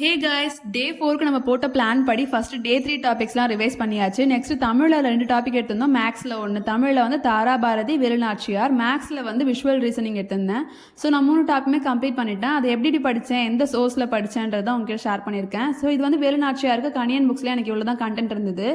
Hey guys, டே 4க்கு நம்ம போட்ட plan படி ஃபர்ஸ்ட் டே 3 டாபிக்ஸ்லாம் ரிவைஸ் பண்ணியாச்சு. நெக்ஸ்ட் தமிழில் 2 டாபிக் எடுத்திருந்தோம். மேக்ஸில் ஒன்று, தமிழில் வந்து தாராபாரதி வேலுநாச்சியார், மேக்ஸில் வந்து விஷுவல் ரீசனிங் எடுத்திருந்தேன். ஸோ நான் 3 டாப்பிக்குமே கம்ப்ளீட் பண்ணிட்டேன். அதை எப்படி படித்தேன், எந்த சோர்ஸில் படித்தேன்றதை உங்ககிட்ட ஷேர் பண்ணியிருக்கேன். ஸோ இது வந்து வேலுநாச்சியாருக்கு கணியன் புக்ஸ்லேயே எனக்கு இவ்வளோ தான் கண்டென்ட் இருந்தது.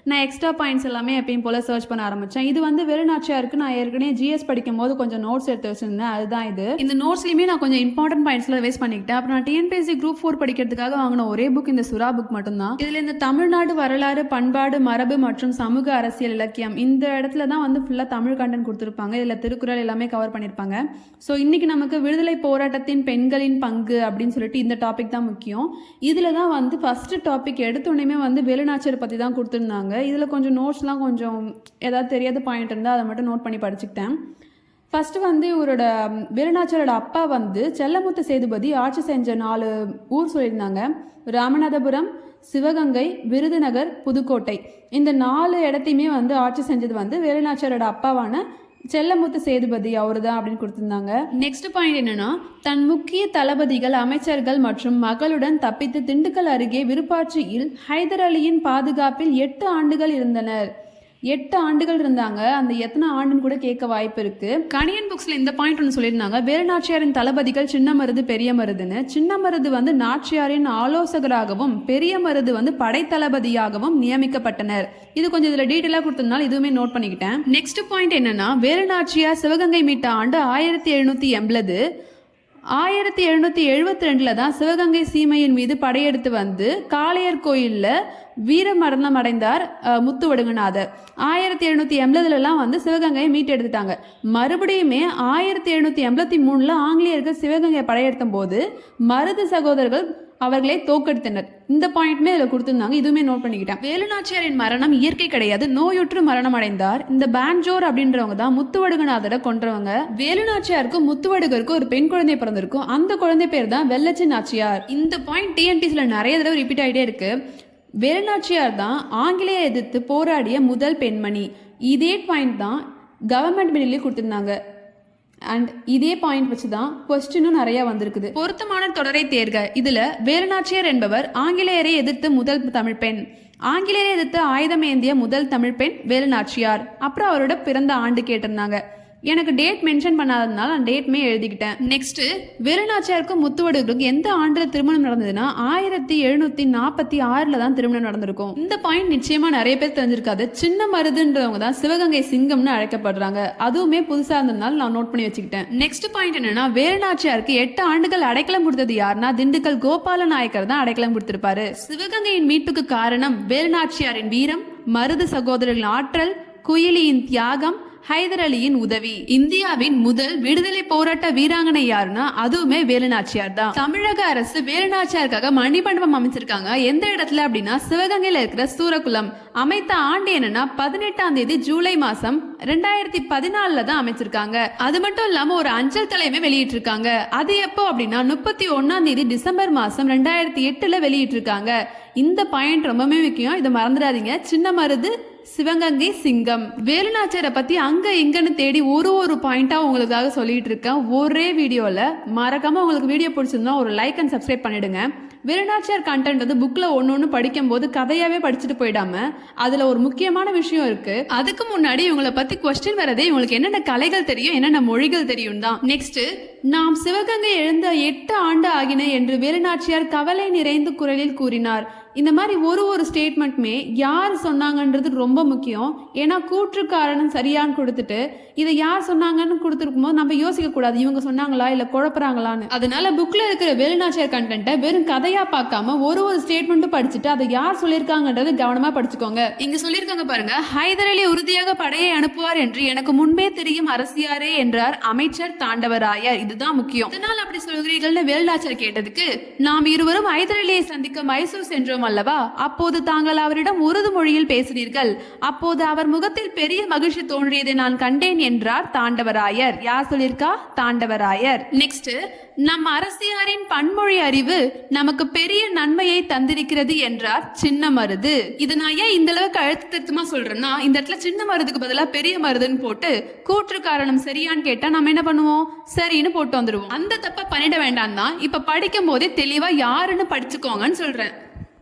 நான் எக்ஸ்ட்ரா பாயிண்ட்ஸ் எல்லாமே எப்பயும் போல் சர்ச் பண்ண ஆரம்பித்தேன். இது வந்து வேலுநாச்சியாருக்கு நான் ஏற்கனவே ஜிஎஸ் படிக்கும்போது கொஞ்சம் நோட்ஸ் எடுத்து வச்சிருந்தேன். அதுதான் இது. இந்த நோட்ஸ்லையுமே நான் கொஞ்சம் இம்பார்ட்டன்ட் பாயிண்ட்ஸில் ரிவைஸ் பண்ணிக்கிட்டேன். அப்புறம் நான் டிஎன்பிஎஸ்சி குரூப் 4 படிக்கிறதுக்காக வாங்கின ஒரே புக் இந்த சுறா புக் மட்டும்தான். இதுல இந்த தமிழ்நாடு வரலாறு, பண்பாடு, மரபு மற்றும் சமூக அரசியல் இலக்கியம் இந்த இடத்துல தான் வந்து ஃபுல்லா தமிழ் கண்டென்ட் கொடுத்துருப்பாங்க. இதுல திருக்குறள் எல்லாமே கவர் பண்ணிருப்பாங்க. ஸோ இன்னைக்கு நமக்கு விடுதலை போராட்டத்தின் பெண்களின் பங்கு அப்படின்னு சொல்லிட்டு இந்த டாபிக் தான் முக்கியம். இதுல தான் வந்து ஃபர்ஸ்ட் டாபிக் எடுத்தோடனே வந்து வேலுநாச்சியார் பத்தி தான் கொடுத்துருந்தாங்க. இதுல கொஞ்சம் நோட்ஸ்லாம் கொஞ்சம் ஏதாவது தெரியாத பாயிண்ட் இருந்தால் அதை மட்டும் நோட் பண்ணி படிச்சுக்கிட்டேன். ஃபர்ஸ்ட் வந்து இவரோட வேலுநாச்சியாரோட அப்பா வந்து செல்லமுத்து சேதுபதி ஆட்சி செஞ்ச 4 ஊர் சொல்லியிருந்தாங்க. ராமநாதபுரம், சிவகங்கை, விருதுநகர், புதுக்கோட்டை. இந்த 4 இடத்தையுமே வந்து ஆட்சி செஞ்சது வந்து வேலுநாச்சியாரோட அப்பாவான செல்லமுத்து சேதுபதி அவரு தான் அப்படின்னு கொடுத்திருந்தாங்க. நெக்ஸ்ட் பாயிண்ட் என்னன்னா, தன் முக்கிய தளபதிகள், அமைச்சர்கள் மற்றும் மகளுடன் தப்பித்து திண்டுக்கல் அருகே விருப்பாட்சியில் ஹைதர் அலியின் பாதுகாப்பில் 8 ஆண்டுகள் இருந்தனர். 8 ஆண்டுகள் இருந்தாங்க. அந்த எத்தனை ஆண்டுன்னு கூட கேட்க வாய்ப்பு இருக்கு. கணியன் புக்ஸ்ல இந்த பாயிண்ட் ஒன்று சொல்லியிருந்தாங்க. வேலுநாச்சியாரின் தளபதிகள் சின்ன மருது, பெரிய மருதுன்னு. சின்ன மருது வந்து நாச்சியாரின் ஆலோசகராகவும், பெரிய மருது வந்து படைத்தளபதியாகவும் நியமிக்கப்பட்டனர். இது கொஞ்சம் இதுல டீட்டெயிலா கொடுத்ததுனால இதுவுமே நோட் பண்ணிக்கிட்டேன். நெக்ஸ்ட் பாயிண்ட் என்னன்னா, வேலுநாச்சியார் சிவகங்கை மீட்ட ஆண்டு 1780. 1772 தான் சிவகங்கை சீமையின் மீது படையெடுத்து வந்து காளையர் கோயில்ல வீர மரணம் அடைந்தார் முத்துவடுகநாதர். 1780 வந்து சிவகங்கையை மீட்டெடுத்துட்டாங்க. மறுபடியுமே 1783 ஆங்கிலேயர்கள் சிவகங்கையை படையெடுத்தும் போது மருது சகோதரர்கள் அவர்களை தோக்கெடுத்தனர். இந்த பாயிண்ட்மே இதில் கொடுத்துருந்தாங்க. இதுவுமே நோட் பண்ணிக்கிட்டேன். வேலுநாச்சியாரின் மரணம் இயற்கை கிடையாது, நோயுற்று மரணம் அடைந்தார். இந்த பேன்ஜோர் அப்படின்றவங்க தான் முத்துவடுகநாதரை கொன்றவங்க. வேலுநாச்சியாருக்கும் முத்துவடுகருக்கும் ஒரு பெண் குழந்தை பிறந்திருக்கும். அந்த குழந்தை பேர் தான் வெள்ளச்சி நாச்சியார். இந்த பாயிண்ட் டிஎன்பிசில நிறைய தடவை ரிப்பீட் ஆகிட்டே இருக்கு. வேலுநாச்சியார் தான் ஆங்கிலேய எதிர்த்து போராடிய முதல் பெண்மணி. இதே பாயிண்ட் தான் கவர்மெண்ட் மெயிலே கொடுத்துருந்தாங்க. அண்ட் இதே பாயிண்ட் வச்சு தான் கொஸ்டினும் நிறைய வந்திருக்குது. பொருத்தமான தொடரை தேர்க. இதுல வேலுநாச்சியார் என்பவர் ஆங்கிலேயரை எதிர்த்து முதல் தமிழ் பெண். ஆங்கிலேயரை எதிர்த்து ஆயுதம் ஏந்திய முதல் தமிழ் பெண் வேலுநாச்சியார். அப்புறம் அவரோட பிறந்த ஆண்டு கேட்டிருந்தாங்க. எனக்கு டேட் மென்ஷன் பண்ணாததுனால நான் டேட்மே எழுதிக்கிட்டேன். நெக்ஸ்ட், வேலுநாச்சியாருக்கும் முத்துவடுகருக்கும் எந்த ஆண்டுல திருமணம் நடந்ததுன்னா 1746 தான் திருமணம் நடந்திருக்கும். இந்த பாயிண்ட் நிச்சயமா நிறைய பேர் தெரிஞ்சிருக்காது. சின்ன மருதுன்றவங்க தான் சிவகங்கை சிங்கம்னு அழைக்கப்படுறாங்க. அதுவுமே புதுசா இருந்ததுனால நான் நோட் பண்ணி வச்சுக்கிட்டேன். நெக்ஸ்ட் பாயிண்ட் என்னன்னா, வேலுநாச்சியாருக்கு 8 ஆண்டுகள் அடைக்கலம் கொடுத்தது யாருன்னா திண்டுக்கல் கோபால நாயக்கர் தான் அடைக்கலம் கொடுத்திருப்பாரு. சிவகங்கையின் மீட்புக்கு காரணம் வேலுநாச்சியாரின் வீரம், மருது சகோதரர்களின் ஆற்றல், குயிலியின் தியாகம், ஹைதர் அலியின் உதவி. இந்தியாவின் முதல் விடுதலை போராட்ட வீராங்கனை யாருன்னா அதுவுமே வேலுநாச்சியார் தான். தமிழக அரசு வேலுநாச்சியாருக்காக மணிமண்டபம் அமைச்சிருக்காங்க. எந்த இடத்துல அப்படின்னா சிவகங்கையில இருக்கிற சூரக்குளம். அமைத்த ஆண்டு என்னன்னா 18ஆம் தேதி ஜூலை மாசம் 2014 தான் அமைச்சிருக்காங்க. அது மட்டும் இல்லாம ஒரு அஞ்சல் தலையுமே வெளியிட்டிருக்காங்க. அது எப்போ அப்படின்னா 31ஆம் தேதி டிசம்பர் மாசம் 2008 வெளியிட்டிருக்காங்க. இந்த பாயிண்ட் ரொம்பவே முக்கியம், இதை மறந்துடாதீங்க. சின்ன மருது, சிவகங்கை சிங்கம். வேலுநாச்சியாரை பத்தி அங்க இங்கன்னு தேடி ஒரு பாயிண்டா உங்களுக்காக சொல்லிட்டு இருக்கேன் ஒரே வீடியோல. மறக்காம உங்களுக்கு வீடியோ பிடிச்சிருந்தா ஒரு லைக் அண்ட் சப்ஸ்கிரைப் பண்ணிடுங்க. வேலுநாச்சியார் கண்டென்ட் வந்து புக்ல ஒன்னொன்னு படிக்கும் போது கதையாவே படிச்சுட்டு போயிடாம அதுல ஒரு முக்கியமான விஷயம் இருக்கு. அதுக்கு முன்னாடி இவங்களை பத்தி கொஸ்டின் வரதே இவங்களுக்கு என்னென்ன கலைகள் தெரியும், என்னென்ன மொழிகள் தெரியும் தான். நெக்ஸ்ட், நாம் சிவகங்கை எழுந்த 8 ஆண்டு ஆகின என்று வேலுநாச்சியார் கவலை நிறைந்த குரலில் கூறினார். இந்த மாதிரி ஒரு ஸ்டேட்மெண்ட்மே யார் சொன்னாங்கன்றது ரொம்ப முக்கியம். ஏன்னா கூற்றுக்காரன் சரியான்னு கொடுத்துட்டு இதை யார் சொன்னாங்கன்னு கொடுத்துருக்கும் போது நம்ம யோசிக்க கூடாது இவங்க சொன்னாங்களா இல்ல குழப்பறாங்களான்னு. அதனால புக்ல இருக்கிற வேலுநாச்சியார் கண்டென்ட்டை வெறும் கதையா பார்க்காம ஒரு ஸ்டேட்மெண்ட்டும் படிச்சுட்டு அதை யார் சொல்லியிருக்காங்கன்றது கவனமா படிச்சுக்கோங்க. இங்க சொல்லியிருக்காங்க பாருங்க, ஹைதர் அலி உறுதியாக படையை அனுப்புவார் என்று எனக்கு முன்பே தெரியும் அரசியாரே என்றார் அமைச்சர் தாண்டவராயர். இதுதான் முக்கியம். இதனால் அப்படி சொல்கிறீர்கள்னு வேலுநாச்சியார் கேட்டதுக்கு, நாம் இருவரும் ஹைதர் அலியை சந்திக்க மைசூர் சென்றோம் அல்லவா, அப்போது தாங்கள் அவரிடம் உருது மொழியில் பேசினீர்கள். அப்போது அவர் முகத்தில் பெரிய மகிழ்ச்சி தோன்றியதை நான் கண்டேன் என்றார் தாண்டவராயர். யார் சொல்லியிருக்கா? தாண்டவராயர். நெக்ஸ்ட், நம் அரசியாரின் பன்மொழி அறிவு நமக்கு பெரிய நன்மையை தந்திருக்கிறது என்றார் சின்ன மருது. இது நான் ஏன் இந்த அளவுக்கு அழுத்த திருத்தமா சொல்றேன்னா, இந்த இடத்துல சின்ன மருதுக்கு பதிலா பெரிய மருதுன்னு போட்டு கூற்று காரணம் சரியான்னு கேட்டா நம்ம என்ன பண்ணுவோம், சரின்னு போட்டு வந்துடுவோம். அந்த தப்ப பண்ணிட வேண்டாம் தான் இப்ப படிக்கும் போதே தெளிவா யாருன்னு படிச்சுக்கோங்கன்னு சொல்றேன்.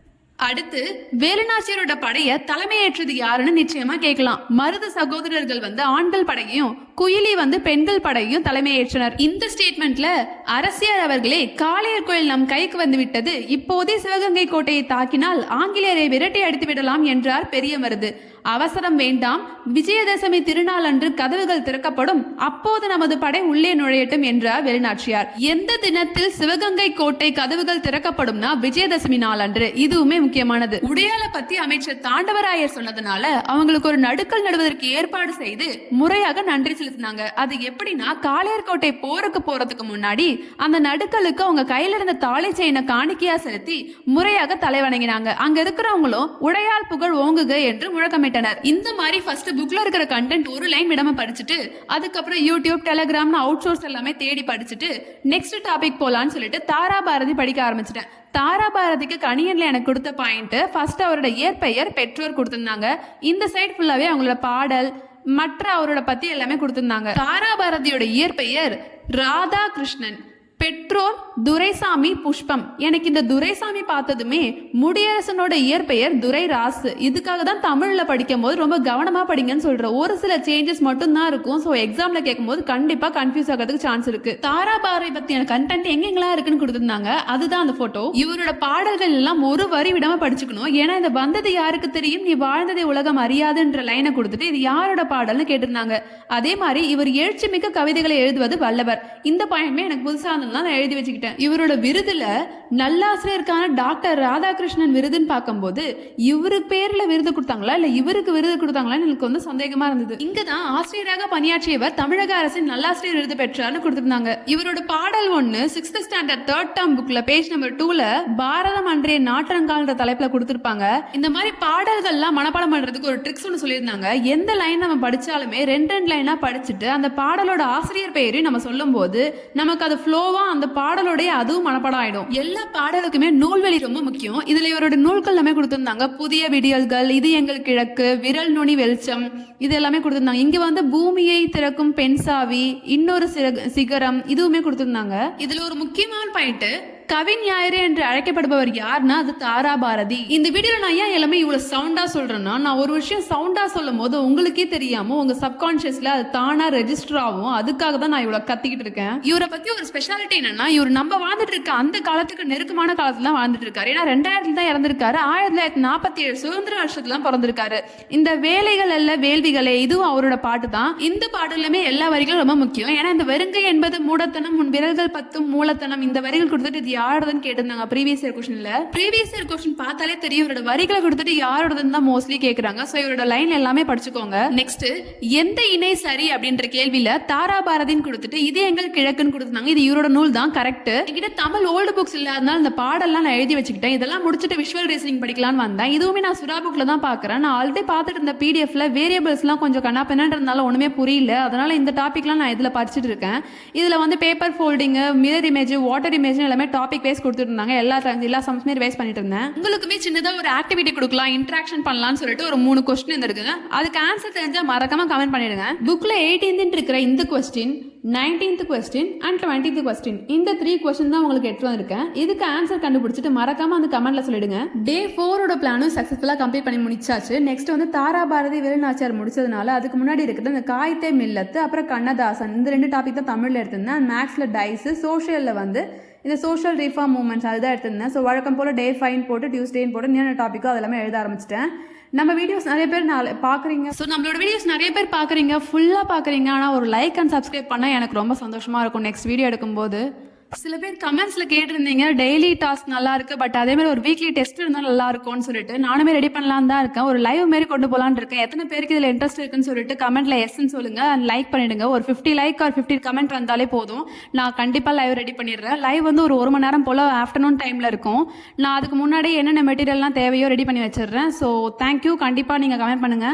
அடுத்து வேலுநாச்சியாரோட படைய தலைமையேற்றது யாருன்னு நிச்சயமா கேட்கலாம். மருது சகோதரர்கள் ஆண்கள் படையையும், குயிலி பெண்கள் படையையும் தலைமையேற்றனர். இந்த ஸ்டேட்மெண்ட்ல அரசியார் அவர்களே, காளையர் கோயில் நம் கைக்கு வந்து விட்டது, இப்போதே சிவகங்கை கோட்டையை தாக்கினால் ஆங்கிலேயரை விரட்டி அடித்து விடலாம் என்றார் பெரிய மருது. அவசரம் வேண்டாம், விஜயதசமி திருநாள் அன்று கதவுகள் திறக்கப்படும், அப்போது நமது படை உள்ளே நுழையட்டும் என்றார் வேலுநாச்சியார். எந்த தினத்தில் சிவகங்கை கோட்டை கதவுகள் திறக்கப்படும்னா விஜயதசமி நாள் அன்று. இதுவுமே முக்கியமானது. உடையாள பத்தி அமைச்சர் தாண்டவராயர் சொன்னதுனால அவங்களுக்கு ஒரு நடுக்கல் நடுவதற்கு ஏற்பாடு செய்து முறையாக நன்றி செலுத்தினாங்க. அது எப்படின்னா, காளையர் கோட்டை போருக்கு போறதுக்கு முன்னாடி அந்த நடுக்கலுக்கு அவங்க கையில இருந்த தாலி செயினை காணிக்கையா செலுத்தி முறையாக தலை வணங்கினாங்க. அங்க இருக்கிறவங்களும் உடையாள் புகழ் ஓங்குக என்று முழக்கமிட்டாங்க. இந்த மாதிரி ஃபர்ஸ்ட் புக்ல இருக்கிற கண்டென்ட் ஒரு லைன் விடாம படிச்சுட்டு அதுக்கப்புறம் யூடியூப், டெலிகிராம்னு அவுட் சோர்ஸ் எல்லாமே தேடி படிச்சுட்டு நெக்ஸ்ட் டாபிக் போலான்னு சொல்லிட்டு தாராபாரதி படிக்க ஆரம்பிச்சிட்டேன். தாராபாரதிக்கு கணியன்ல எனக்கு கொடுத்த பாயிண்ட், ஃபர்ஸ்ட் அவரோட இயற்பெயர் பெற்றோர் கொடுத்திருந்தாங்க. இந்த சைடு ஃபுல்லாவே அவங்களோட பாடல் மற்ற அவரோட பத்தி எல்லாமே கொடுத்திருந்தாங்க. தாராபாரதியோட இயற்பெயர் ராதாகிருஷ்ணன், பெற்றோர் துரைசாமி புஷ்பம். எனக்கு இந்த துரைசாமி பார்த்ததுமே முடியரசனோட இயற்பெயர் துரைராசு. இதுக்காக தான் தமிழ்ல படிக்கும் போது ரொம்ப கவனமா படிங்கன்னு சொல்றேன். ஒரு சில சேஞ்சஸ் மட்டும் தான் இருக்கும். ஸோ எக்ஸாம்ல கேட்கும்போது கண்டிப்பா கன்ஃபியூஸ் ஆகிறதுக்கு சான்ஸ் இருக்கு. தாராபாரதி பத்தியான கண்டென்ட் எங்கெங்கெல்லாம் இருக்குன்னு கொடுத்திருந்தாங்க, அதுதான் அந்த போட்டோ. இவரோட பாடல்கள் எல்லாம் ஒரு வரி விடாம படிச்சுக்கணும். ஏன்னா இந்த வந்தது யாருக்கு தெரியும், நீ வாழ்ந்ததை உலகம் அறியாதுன்ற லைனை கொடுத்துட்டு இது யாரோட பாடல்னு கேட்டிருந்தாங்க. அதே மாதிரி இவர் எழுச்சி மிக்க கவிதைகளை எழுதுவது வல்லவர். இந்த பாயிண்ட்மே எனக்கு புதுசா நான் எழுதி வச்சுக்கிட்டேன். இவரோட விருதுல நல்லாசிரியருக்கான டாக்டர் ராதாகிருஷ்ணன் விருதுன்னு பார்க்கும்போது இவரு பேர்ல விருது கொடுத்தாங்களா இல்ல இவருக்கு விருது கொடுத்தாங்களான்னு எனக்கு சந்தேகமா இருந்தது. இங்கதான் ஆசிரியராக பணியாற்றியவர் தமிழக அரசின் நல்லாசிரியர் விருது பெற்றார்னு கொடுத்திருந்தாங்க. இவரோட பாடல் ஒண்ணு 6th ஸ்டாண்டர்ட் 3rd டேர்ம் புக்ல பேஜ் நம்பர் 2ல பாரதம் அன்றைய நாற்றங்கால்ன்ற தலைப்புல கொடுத்திருப்பாங்க. இந்த மாதிரி பாடல்கள்லாம் மனப்பாடம் பண்றதுக்கு ஒரு ட்ரிக்ஸ் ஒன்று சொல்லியிருந்தாங்க. எந்த லைன் நம்ம படிச்சாலுமே ரெண்டு லைனா படிச்சுட்டு அந்த பாடலோட ஆசிரியர் பெயரையும் நம்ம சொல்லும் போது நமக்கு அது ஃப்ளோவா அந்த பாடலோடைய அதுவும் மனப்பாடம் ஆயிடும். எல்லா பாடலுக்குமே நூல்வெளி ரொம்ப முக்கியம். இதுல இவரோட நூல்கள் எல்லாமே கொடுத்திருந்தாங்க. புதிய விடியல்கள், இது எங்கள் கிழக்கு, விரல் நுனி வெளிச்சம், இது எல்லாமே கொடுத்திருந்தாங்க. இங்க பூமியை திறக்கும் பெண்சாவி, இன்னொரு சிகரம், இதுவுமே கொடுத்திருந்தாங்க. இதுல ஒரு முக்கியமான பாயிண்ட், கவிஞாயிறு என்று அழைக்கப்படுபவர் யாருன்னா அது தாராபாரதி. இந்த வீடியோல நான் ஏன் எல்லாமே இவ்வளவு சவுண்டா சொல்றேன்னா, நான் ஒரு விஷயம் சவுண்டா சொல்லும் போது உங்களுக்கே தெரியாம உங்க சப்கான்சியஸ்ல அது தானா ரெஜிஸ்டர் ஆகும். அதுக்காக தான் நான் இவ்வளவு கத்திக்கிட்டு இருக்கேன். இவரை பத்தி ஒரு ஸ்பெஷாலிட்டி என்னன்னா, இவர் நம்ம வாழ்ந்துட்டு இருக்க அந்த காலத்துக்கு நெருக்கமான காலத்துல தான் வாழ்ந்துட்டு இருக்காரு. ஏன்னா 2000 தான் இறந்திருக்காரு. 1947 சுதந்திர வருஷத்துல பிறந்திருக்காரு. இந்த வேலைகள் அல்ல வேள்விகளே, இதுவும் அவரோட பாட்டு தான். இந்த பாடலுமே எல்லா வரிகளும் ரொம்ப முக்கியம். ஏன்னா இந்த வெறுங்கை என்பது மூடத்தனம், உன் விரல்கள் 10 மூலத்தனம், இந்த வரிகள் கொடுத்துட்டு யாரோடதுன்னு கேட்டிருந்தாங்க ப்ரீவியஸ் இயர் கொஸ்டின்ல. ப்ரீவியஸ் இயர் கொஸ்டின் பார்த்தாலே தெரியும் இவரோட வரிகளை கொடுத்துட்டு யாரோடதுன்னு தான் மோஸ்ட்லி கேட்கறாங்க. சோ இவரோட லைன் எல்லாமே படிச்சுக்கோங்க. நெக்ஸ்ட், எந்த இணை சரி அப்படின்ற கேள்வியில தாராபாரதின்னு கொடுத்துட்டு இது எங்கள் கிழக்குன்னு கொடுத்தாங்க. இது இவரோட நூல் தான், கரெக்ட். என்கிட்ட தமிழ் ஓல்டு புக்ஸ் இல்லாதனால இந்த பாடெல்லாம் நான் எழுதி வச்சுக்கிட்டேன். இதெல்லாம் முடிச்சுட்டு விஷுவல் ரீசனிங் படிக்கலாம்னு வந்தேன். இதுவுமே நான் சுறா புக்ல தான் பாக்குறேன். நான் ஆல்ரெடி பார்த்துட்டு இருந்த பிடிஎஃப்ல வேரியபிள்ஸ் எல்லாம் கொஞ்சம் கண்ணாப்பெண்ணான்றதுனால ஒண்ணுமே புரியல. அதனால இந்த டாபிக்லாம் நான் இதுல படிச்சுட்டு இருக்கேன். இதுல paper folding, mirror image, water image எல்லாமே டாபிக் பேஸ் கொடுத்துருந்தாங்க. எல்லா சம்ஸ்மே ரிவைஸ் பண்ணிட்டு இருந்தேன். உங்களுக்குமே சின்னதா ஒரு ஆக்டிவிட்டி கொடுக்கலாம், இன்டராக்ஷன் பண்ணலாம்னு சொல்லிட்டு ஒரு 3 கொஸ்டின் இருக்குங்க. அதுக்கு ஆன்சர் தெரிஞ்சா மறக்காம கமெண்ட் பண்ணிடுங்க. புக்ல 18th இருக்கிற இந்த question, 19th question and 20th question, இந்த 3 கொஸ்டின் தான் உங்களுக்கு எடுத்து வந்திருக்கேன். இதுக்கு ஆன்சர் கண்டுபிடிச்சிட்டு மறக்காம அந்த கமெண்ட்ல சொல்லிடுங்க. டே 4ஓட பிளானும் சக்சஸ்ஃபுல்லா கம்ப்ளீட் பண்ணி முடிச்சாச்சு. நெக்ஸ்ட் தாராபாரதி வேலுநாச்சியார் முடிச்சதுனால அதுக்கு முன்னாடி இருக்கிறது இந்த காய்த்தே மில்லத்து, அப்புறம் கண்ணதாசன், இந்த 2 டாபிக் தான் தமிழ்ல எடுத்திருந்தேன். மேக்ஸ்ல டைஸ், சோஷியல்ல இந்த சோஷியல் ரிஃபார்ம் மூவ்மெண்ட்ஸ் அதுதான் எடுத்திருந்தேன். ஸோ வழக்கம் போல டே 5 போட்டு டியூஸ்டேன்னு போட்டு என்ன டாபிக்கோ அதெல்லாமே எழுத ஆரம்பிச்சிட்டேன். நம்ம வீடியோஸ் நிறைய பேர் பார்க்குறீங்க. ஸோ நம்மளோட வீடியோஸ் நிறைய பேர் பார்க்குறீங்க, ஃபுல்லாக பார்க்குறீங்க. ஆனால் ஒரு லைக் அண்ட் சப்ஸ்கிரைப் பண்ணால் எனக்கு ரொம்ப சந்தோஷமாக இருக்கும் நெக்ஸ்ட் வீடியோ எடுக்கும்போது. சில பேர் கமெண்ட்ஸ்ல கேட்டிருந்தீங்க டெய்லி டாஸ்க் நல்லா இருக்கு, பட் அதே மாதிரி ஒரு வீக்லி டெஸ்ட் இருந்தால் நல்லா இருக்கும்னு சொல்லிட்டு நானுமே ரெடி பண்ணலாம் தான் இருக்கேன். ஒரு லைவ் மாரி கொண்டு போகலான்னு இருக்கேன். எத்தனை பேருக்கு இதில் இன்ட்ரெஸ்ட் இருக்குன்னு சொல்லிட்டு கமெண்ட்ல எஸ்ன்னு சொல்லுங்க அண்ட் லைக் பண்ணிடுங்க. ஒரு 50 லைக் ஆர் 50 கமெண்ட் வந்தாலே போதும், நான் கண்டிப்பா லைவ் ரெடி பண்ணிடுறேன். லைவ் ஒரு 1 மணி நேரம் போல ஆஃப்டர்நூன் டைம்ல இருக்கும். நான் அதுக்கு முன்னாடி என்னென்ன மெட்டீரியல்லாம் தேவையோ ரெடி பண்ணி வச்சிடுறேன். So thank you. கண்டிப்பா நீங்க கமெண்ட் பண்ணுங்க.